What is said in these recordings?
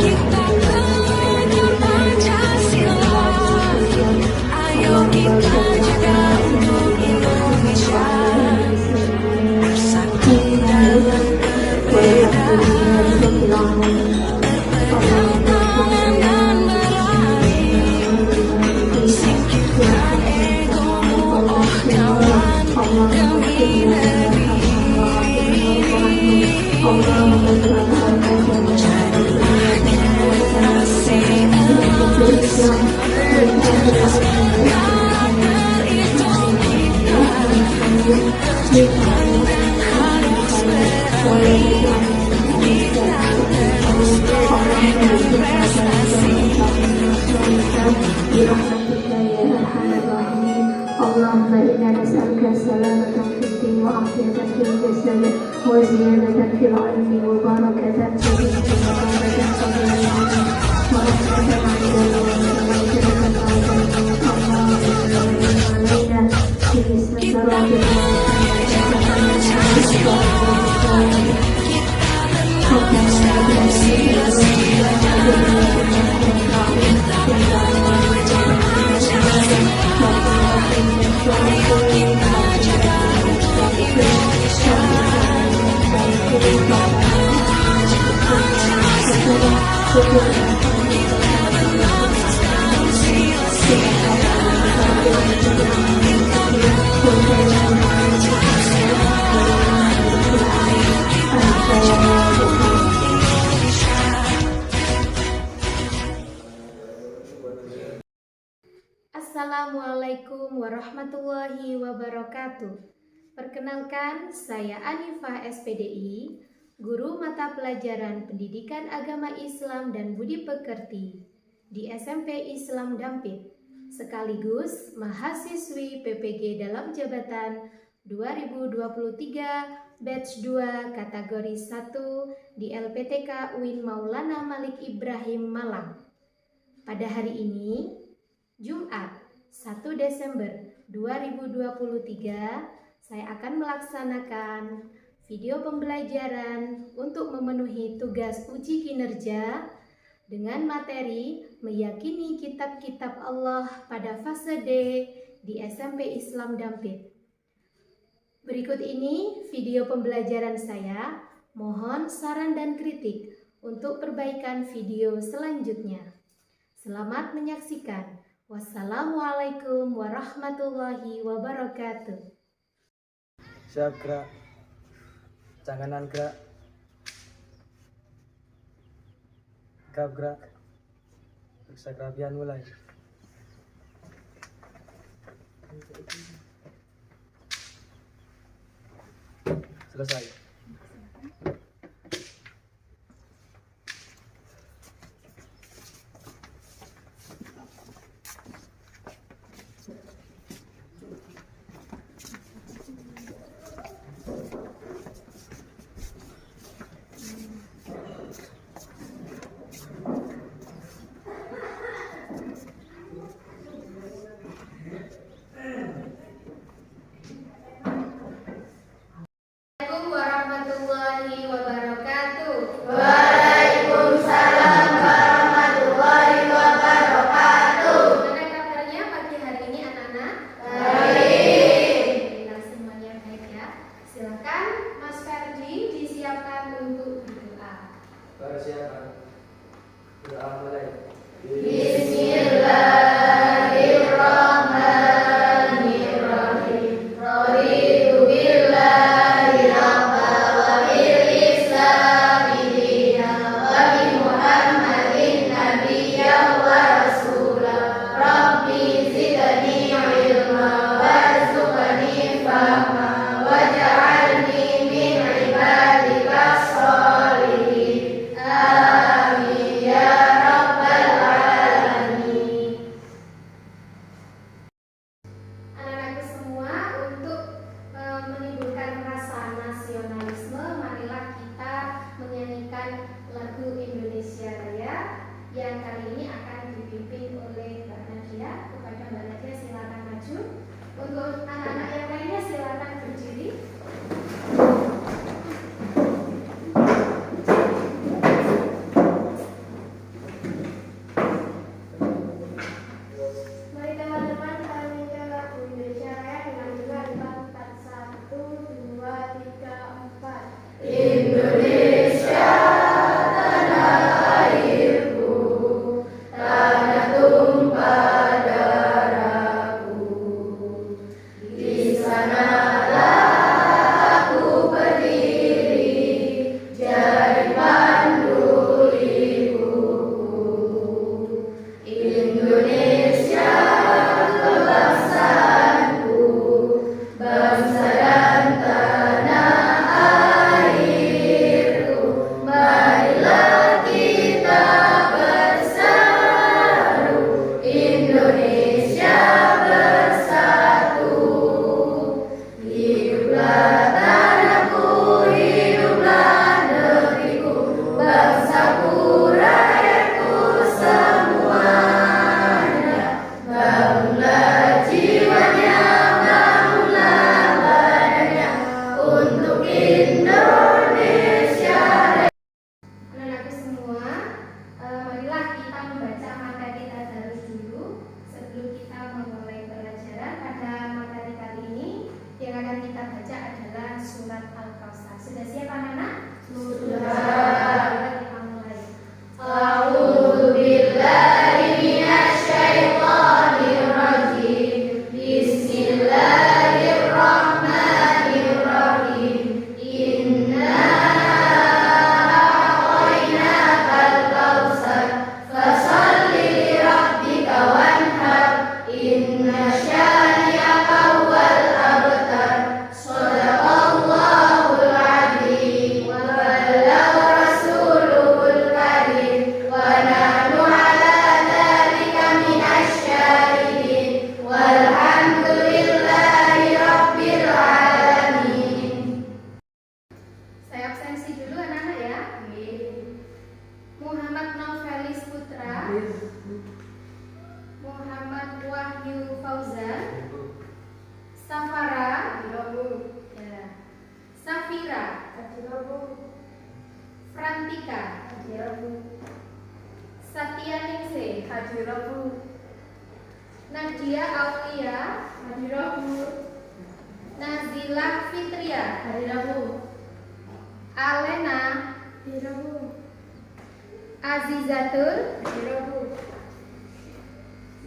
Kita bela Pancasila, ayo kita jaga untuk Indonesia, bersatu dalam perbedaan, berpegangan dan berlari, singkirkan egomu oh kawan, demi negeri. Jadilah generasi emas, cerdas karakter itu kita, berjuang dan harus berani, kita terus berprestasi. اللهم إنا نسألك سلامة في الدين وعافية في الجسد وزيادة في العلم وبركة في الرزق وبركة في العلم ورحمة عند الموت علينا في اسم Assalamualaikum warahmatullahi wabarakatuh. Perkenalkan, saya Anifah SPDI, Guru Mata Pelajaran Pendidikan Agama Islam dan Budi Pekerti di SMP Islam Dampit, sekaligus mahasiswi PPG dalam jabatan 2023 Batch 2 kategori 1 di LPTK UIN Maulana Malik Ibrahim Malang. Pada hari ini, Jumat 1 Desember 2023, saya akan melaksanakan video pembelajaran untuk memenuhi tugas uji kinerja dengan materi meyakini kitab-kitab Allah pada fase D di SMP Islam Dampit. Berikut ini video pembelajaran saya. Mohon saran dan kritik untuk perbaikan video selanjutnya. Selamat menyaksikan. Wassalamualaikum warahmatullahi wabarakatuh. Siap, gerak. Janganan gerak. Gap gerak. Periksa kerapian mulai. Selesai. Assalamualaikum warahmatullahi wabarakatuh. Waalaikumsalam warahmatullahi wabarakatuh. Gimana kabarnya pagi hari ini anak-anak? Baik. Alhamdulillah semuanya baik ya. Silakan Mas Ferdi disiapkan untuk berdoa. Persiapan. Doa mulai. Bismillahirrahmanirrahim. Raditu billahi rabban wa bil islami dinan wa bi Muhammadin nabiyyan wa rasulan. Rabbi zidni ilma warzuqni fahma waj'alni min ibadika sholihin. Amin ya rabbal alamin. Muhammad Novelis Putra, Muhammad Wahyu Fauzan, Safara, ya. Safira, Frantika, Satya Ningsih, Nadia Aulia, Nazila Fitria, Alena, Azizatul,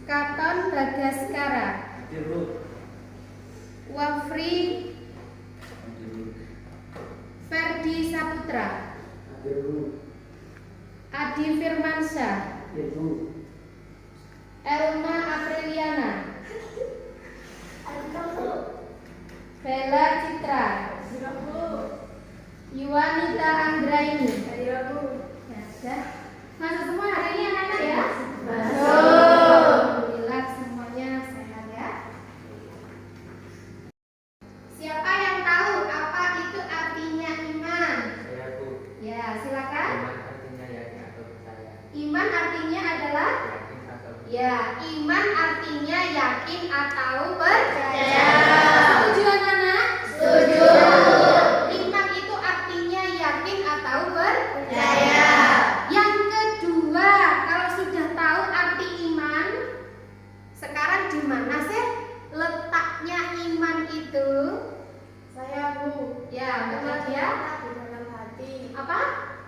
Katon Bagaskara, Wafri Ferdi Saputra, Adi Firmansyah, Elma Apriliana, Bella Citra, Yuwanita Anggraini. Ya, sudah. Masuk semua hari ini anak-anak ya? Alhamdulillah semuanya sehat ya. Siapa yang tahu apa itu artinya iman? Saya Bu. Ya, silakan. Iman artinya yakin atau percaya. Iman artinya adalah Yakin atau ya, iman artinya yakin atau percaya. Setuju anak-anak? Setuju. Iman itu artinya yakin atau percaya. Yang kedua, kalau sudah tahu arti iman, sekarang di mana sih letaknya iman itu? Saya Bu. Ya, betul ya. Di dalam hati. Apa?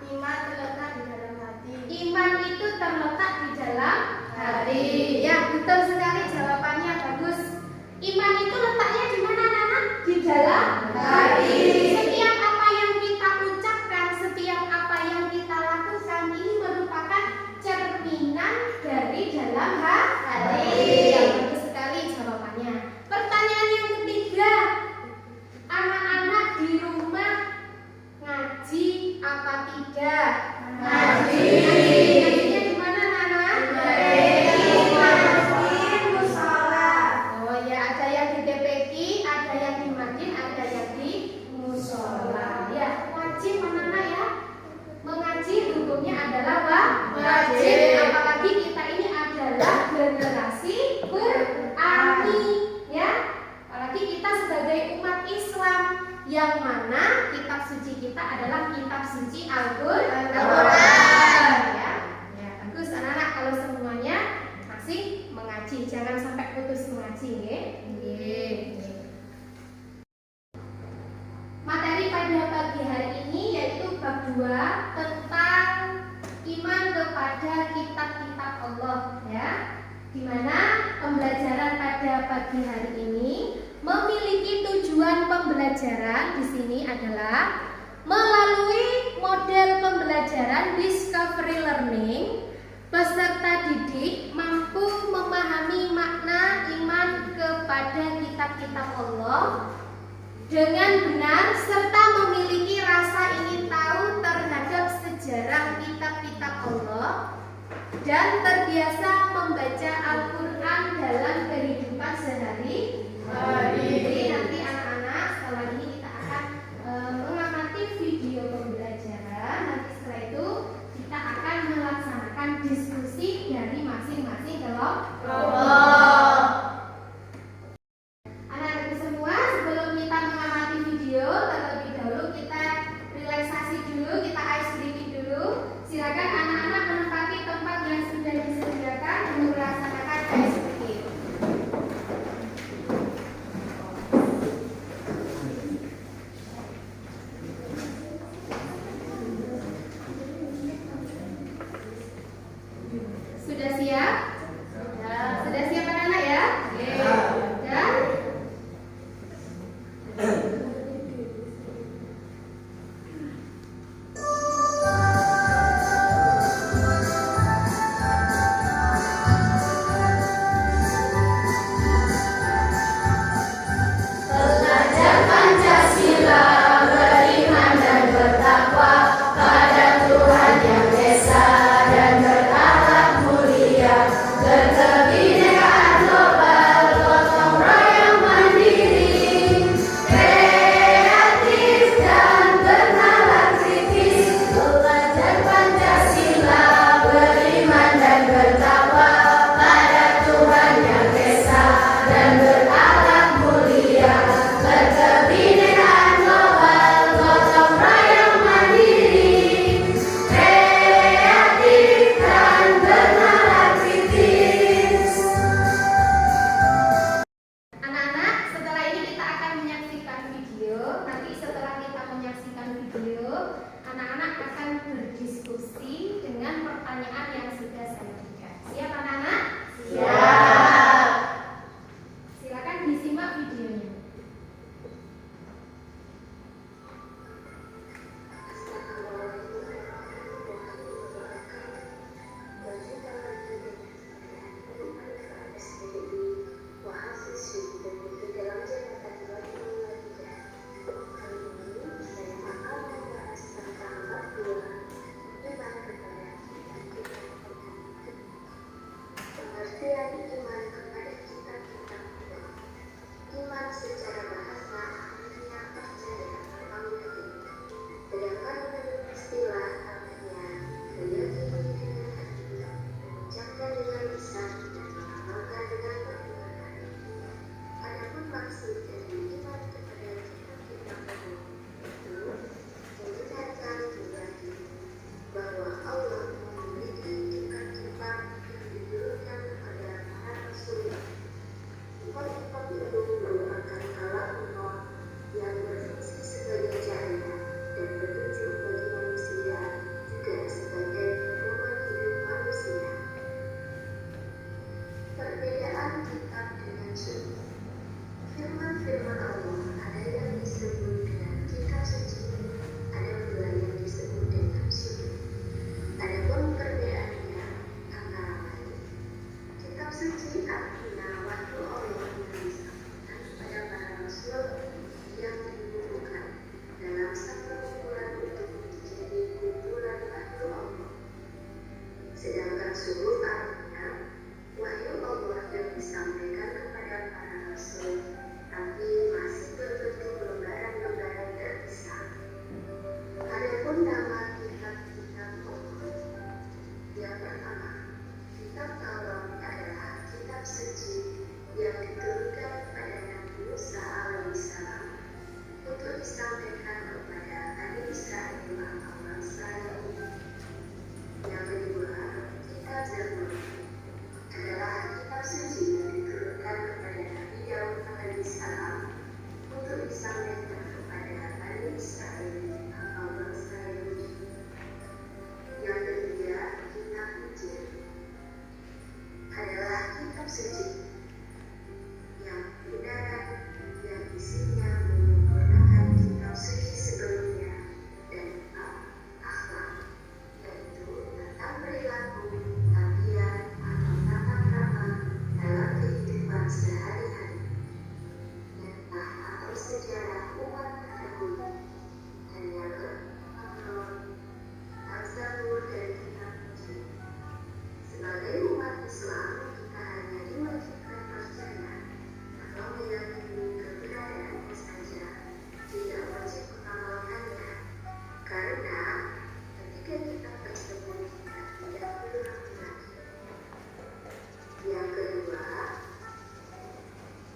Iman terletak di dalam hati. Iman itu terletak di dalam hati. Ya, betul sekali jawabannya bagus. Iman itu letaknya di mana, anak-anak? Di dalam hati. Setiap apa yang kita ucapkan, setiap apa yang kita lakukan ini merupakan cerminan dari dalam hati. Ya, bagus sekali jawabannya. Pertanyaan yang ketiga, anak-anak di rumah ngaji apa tidak? Ngaji. Ngajinya di mana, anak-anak? Oh ya, ada yang di DPQ, ada yang di masjid, ada yang di musola. Ya, wajib anak-anak ya. Mengaji hukumnya adalah wajib. Apalagi kita ini adalah generasi berani, ya. Apalagi kita sebagai umat Islam yang mana kitab suci kita adalah kitab suci Al-Qur'an. Ya. Ya, bagus anak-anak kalau semuanya masih mengaji, jangan sampai putus mengaji, nggih. Nggih. Materi pada pagi hari ini yaitu bab 2 tentang iman kepada kitab-kitab Allah, ya. Di mana pembelajaran pada pagi hari ini memiliki tujuan pembelajaran di sini adalah melalui model pembelajaran discovery learning, peserta didik mampu memahami makna iman kepada kitab-kitab Allah dengan benar serta memiliki rasa ingin tahu terhadap sejarah kitab-kitab Allah dan terbiasa membaca Al-Quran dalam kehidupan sehari-hari. Jadi nanti anak-anak setelah ini kita akan mengamati video pembelajaran. Nanti setelah itu kita akan melaksanakan diskusi dari masing-masing kelompok. Anak-anak semua, sebelum kita mengamati video, terlebih dahulu kita relaksasi dulu, kita ice breathing dulu. Silakan anak-anak menempati tempat yang sudah disediakan dan melaksanakan ice breathing. Sudah siap? Sudah siap anak-anak ya? Dan Belajar Pancasila, beriman dan bertakwa pada Tuhan Yang Esa dan berakhlak mulia. keseluruhannya, wahyu Allah yang disampaikan kepada para rasul, tapi masih berbentuk lembaran-lembaran terpisah. Adapun nama kitab-kitab pokok, yang pertama, kitab Taurat adalah kitab suci yang diturunkan kepada Nabi Musa alaihissalam untuk disampaikan kepada Bani Israel atau bangsa Yahudi. Yang kedua, kitab Zabur adalah kitab suci yang diturunkan kepada Nabi Daud alaihissalam untuk disampaikan kepada Bani Israel atau bangsa Yahudi. Yang ketiga, kitab Injil adalah kitab suci yang benar yang isinya menyempurnakan kitab suci sebelumnya dan akhlak, yaitu tentang perilaku, tabiat atau tata krama dalam kehidupan sehari-hari, nyata atau sejarah umat terdahulu. Dan yang keempat, Zabur dan kitab Injil. Sebagai umat Islam, kita hanya diwajibkan percaya atau meyakini keberadaannya saja, tidak wajib mengamalkannya. Karena ketika kitab tersebut tidak berlaku lagi. Yang kedua,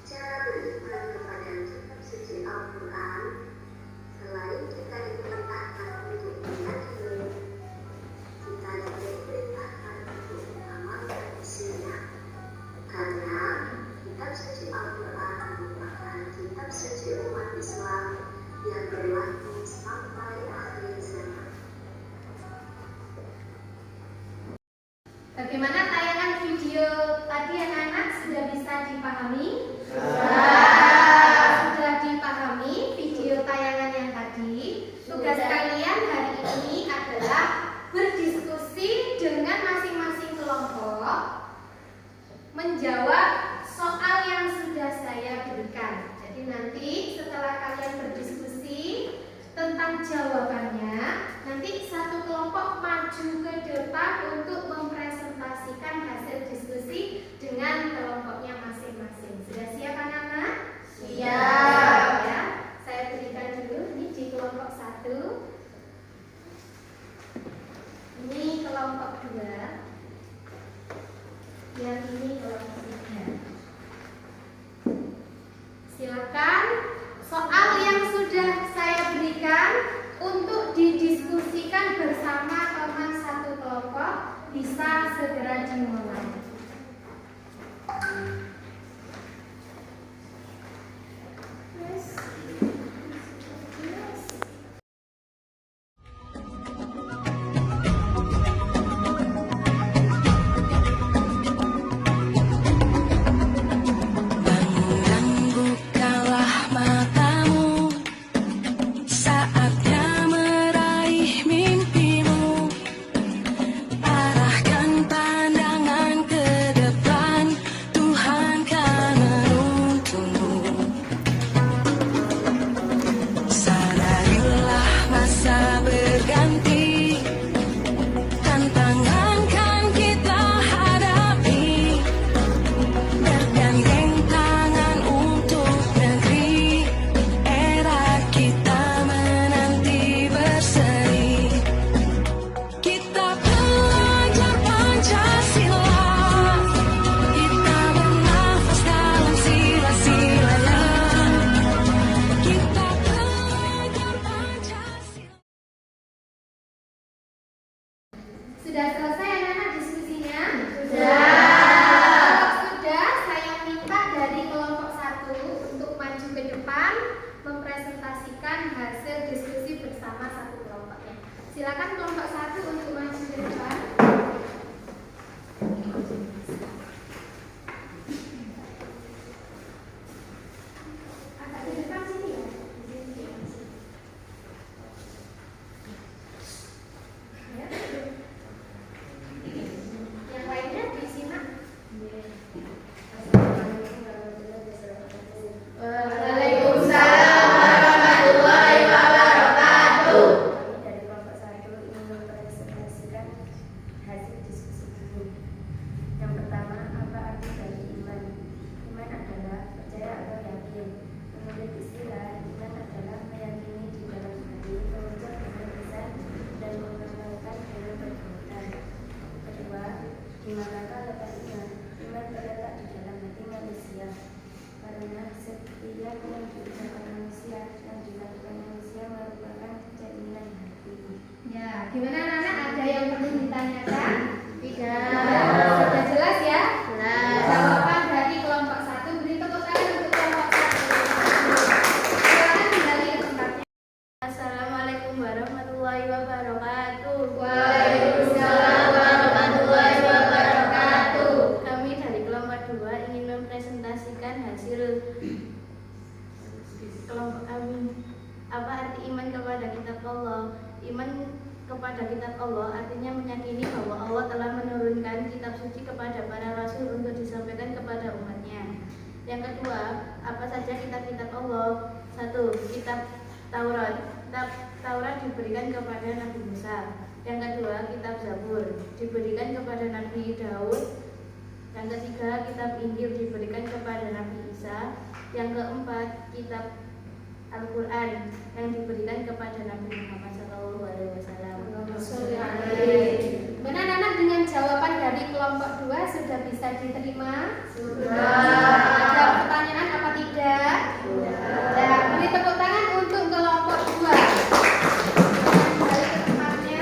cara beriman kepada kitab suci Al-Quran, selain kita diperintahkan untuk meyakini, kita juga diperintahkan untuk mengamalkan isinya. Karena kitab suci Al-Quran merupakan kitab suci umat Islam yang berlaku sampai akhir zaman. Bagaimana tayangan video tadi anak-anak, sudah bisa dipahami? Sudah dipahami video tayangan yang tadi. Tugas kalian hari ini adalah berdiskusi dengan masing-masing kelompok, menjawab soal yang sudah saya berikan. Jadi nanti setelah kalian berdiskusi tentang jawabannya, nanti satu kelompok maju ke depan untuk mempresentasikan hasil diskusi dengan kelompoknya masing-masing. Sudah siap anak-anak? Siap. Ya, saya berikan dulu ini di kelompok 1. Ini kelompok 2. Yang ini kelompok 3. Silakan soal yang sudah saya berikan untuk didiskusikan bersama teman satu kelompok bisa segera dimulai. Bukalah matamu, saatnya meraih mimpimu. Arahkan pandangan ke Manakah letak iman? Iman terletak di dalam hati manusia. Karena setiap yang diucapkan manusia, yang dilakukan manusia merupakan keinginan hati. Ya, gimana anak-anak? Ada yang perlu ditanyakan? Tidak. Sudah jelas ya? Jelas. Jawaban dari kelompok 1. Beri tepuk tangan untuk kelompok 1. Silakan kembali ke tempatnya. Assalamualaikum warahmatullahi wabarakatuh. Waalaikumsalam warahmatullahi wabarakatuh. Kami dari kelompok 2 ingin mempresentasikan hasil kelompok kami. Apa arti iman kepada kitab Allah? Iman kepada kitab Allah artinya meyakini bahwa Allah telah menurunkan kitab suci kepada para rasul untuk disampaikan kepada umatnya. Yang kedua, apa saja kitab-kitab Allah? 1. Kitab Taurat. Kitab Taurat diberikan kepada Nabi Musa. Yang kedua, kitab Zabur diberikan kepada Nabi Daud. Yang ketiga, kitab Injil diberikan kepada Nabi Isa. Yang keempat, kitab Al-Quran yang diberikan kepada Nabi Muhammad SAW. Benar anak, dengan jawaban dari kelompok 2 sudah bisa diterima? Sudah. Ada pertanyaan apa tidak? Sudah. Beri tepuk tangan untuk kelompok 2. Kembali ke tempatnya.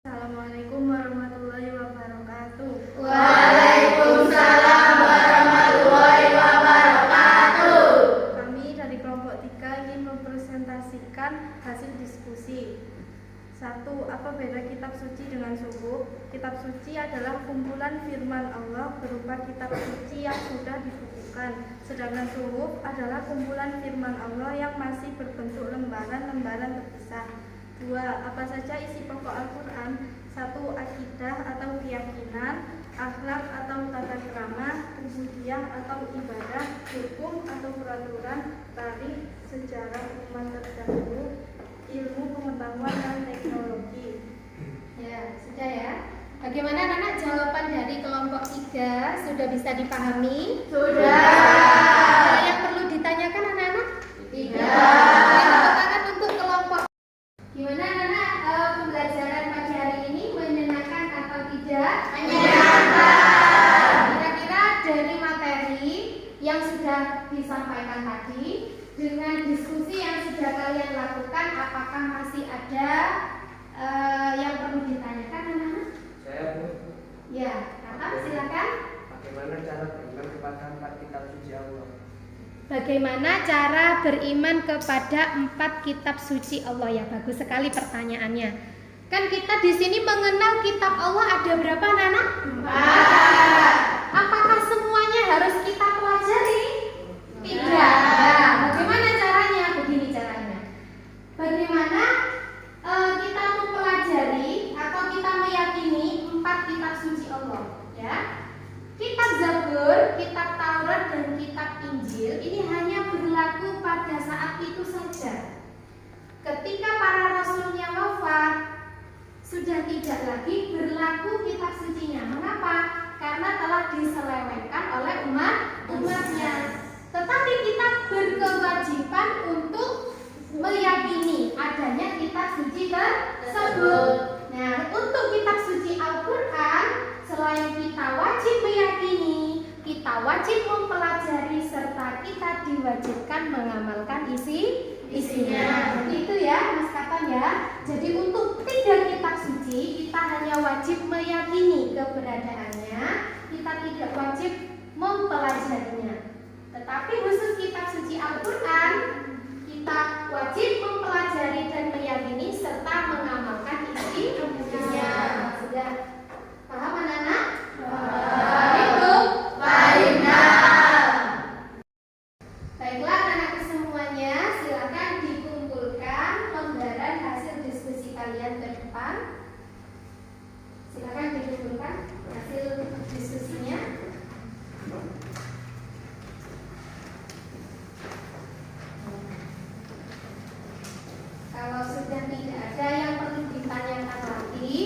Assalamualaikum warahmatullahi wabarakatuh. Waalaikumsalam warahmatullahi wabarakatuh. Kami dari kelompok 3 ingin mempresentasikan hasil diskusi. 1. Apa beda kitab suci dengan suhuf? Kitab suci adalah kumpulan firman Allah berupa kitab suci yang sudah dibukukan. Sedangkan suhuf adalah kumpulan firman Allah yang masih berbentuk lembaran-lembaran terpisah. 2. Apa saja isi pokok Al-Quran? 1. Akidah atau keyakinan, akhlak atau tata krama, ubudiyah atau ibadah, hukum atau peraturan, tarikh, sejarah umat terdahulu, ilmu pengetahuan dan teknologi. Ya, sudah ya. Bagaimana anak-anak, jawaban dari kelompok 3 sudah bisa dipahami? Sudah. Ada yang perlu ditanyakan anak-anak? Tidak. Beri tepuk tangan untuk kelompok. Gimana anak-anak, pembelajaran pagi hari ini menyenangkan atau tidak? Menyenangkan. Kira-kira dari materi yang sudah disampaikan tadi dengan diskusi yang sudah kalian lakukan, apakah masih ada yang perlu ditanyakan anak-anak? Saya Bu, Ya, Kakak silakan. bagaimana cara beriman kepada 4 kitab suci Allah? Bagaimana cara beriman kepada 4 kitab suci Allah? Ya, bagus sekali pertanyaannya. Kan kita di sini mengenal kitab Allah ada berapa, Nana? 4. Apakah semuanya harus kita pelajari? Tidak. Nah, bagaimana caranya? Begini caranya. Bagaimana kita mempelajari atau kita meyakini 4 kitab suci Allah? Ya. Kitab Zabur, kitab Taurat, dan kitab Injil ini hanya berlaku pada saat itu saja. Ketika para rasulnya wafat, sudah tidak lagi berlaku kitab sucinya. Mengapa? Karena telah diselewengkan oleh umatnya. Tetapi kita berkewajiban untuk meyakini adanya kitab suci tersebut. Nah, untuk kitab suci Al-Quran, selain kita wajib meyakini, kita wajib mempelajari serta kita diwajibkan mengamalkan isinya. Itu ya, Mas Katon ya. Jadi untuk 3 kitab suci kita hanya wajib meyakini keberadaannya, kita tidak wajib mempelajarinya. Tetapi khusus kitab suci Al-Quran, kita wajib mempelajari dan meyakini serta mengamalkan isinya. Sudah paham anak-anak? Itu baik. Baiklah anak-anak semuanya, silakan dikumpulkan lembaran hasil diskusi kalian ke depan. Silakan dikumpulkan hasil diskusinya. Kalau sudah tidak ada yang perlu ditanyakan lagi,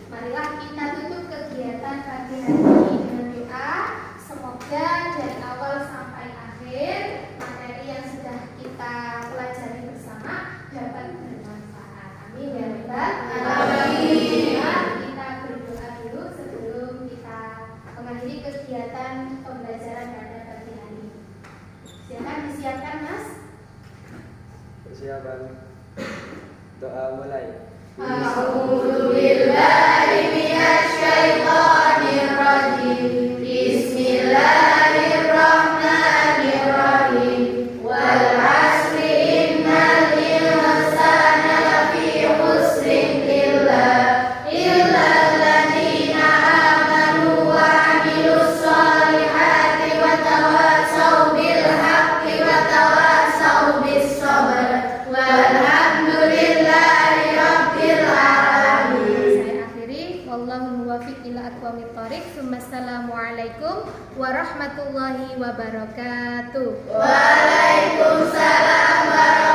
marilah kita tutup kegiatan pagi hari ini dengan doa. Semoga dari awal sampai akhir materi yang sudah kita pelajari bersama dapat bermanfaat. Amin ya Rabbal alamin. Kita Wallahul muwaffiq ila aqwamit thoriq. Assalamualaikum warahmatullahi wabarakatuh. Waalaikumsalam warahmatullahi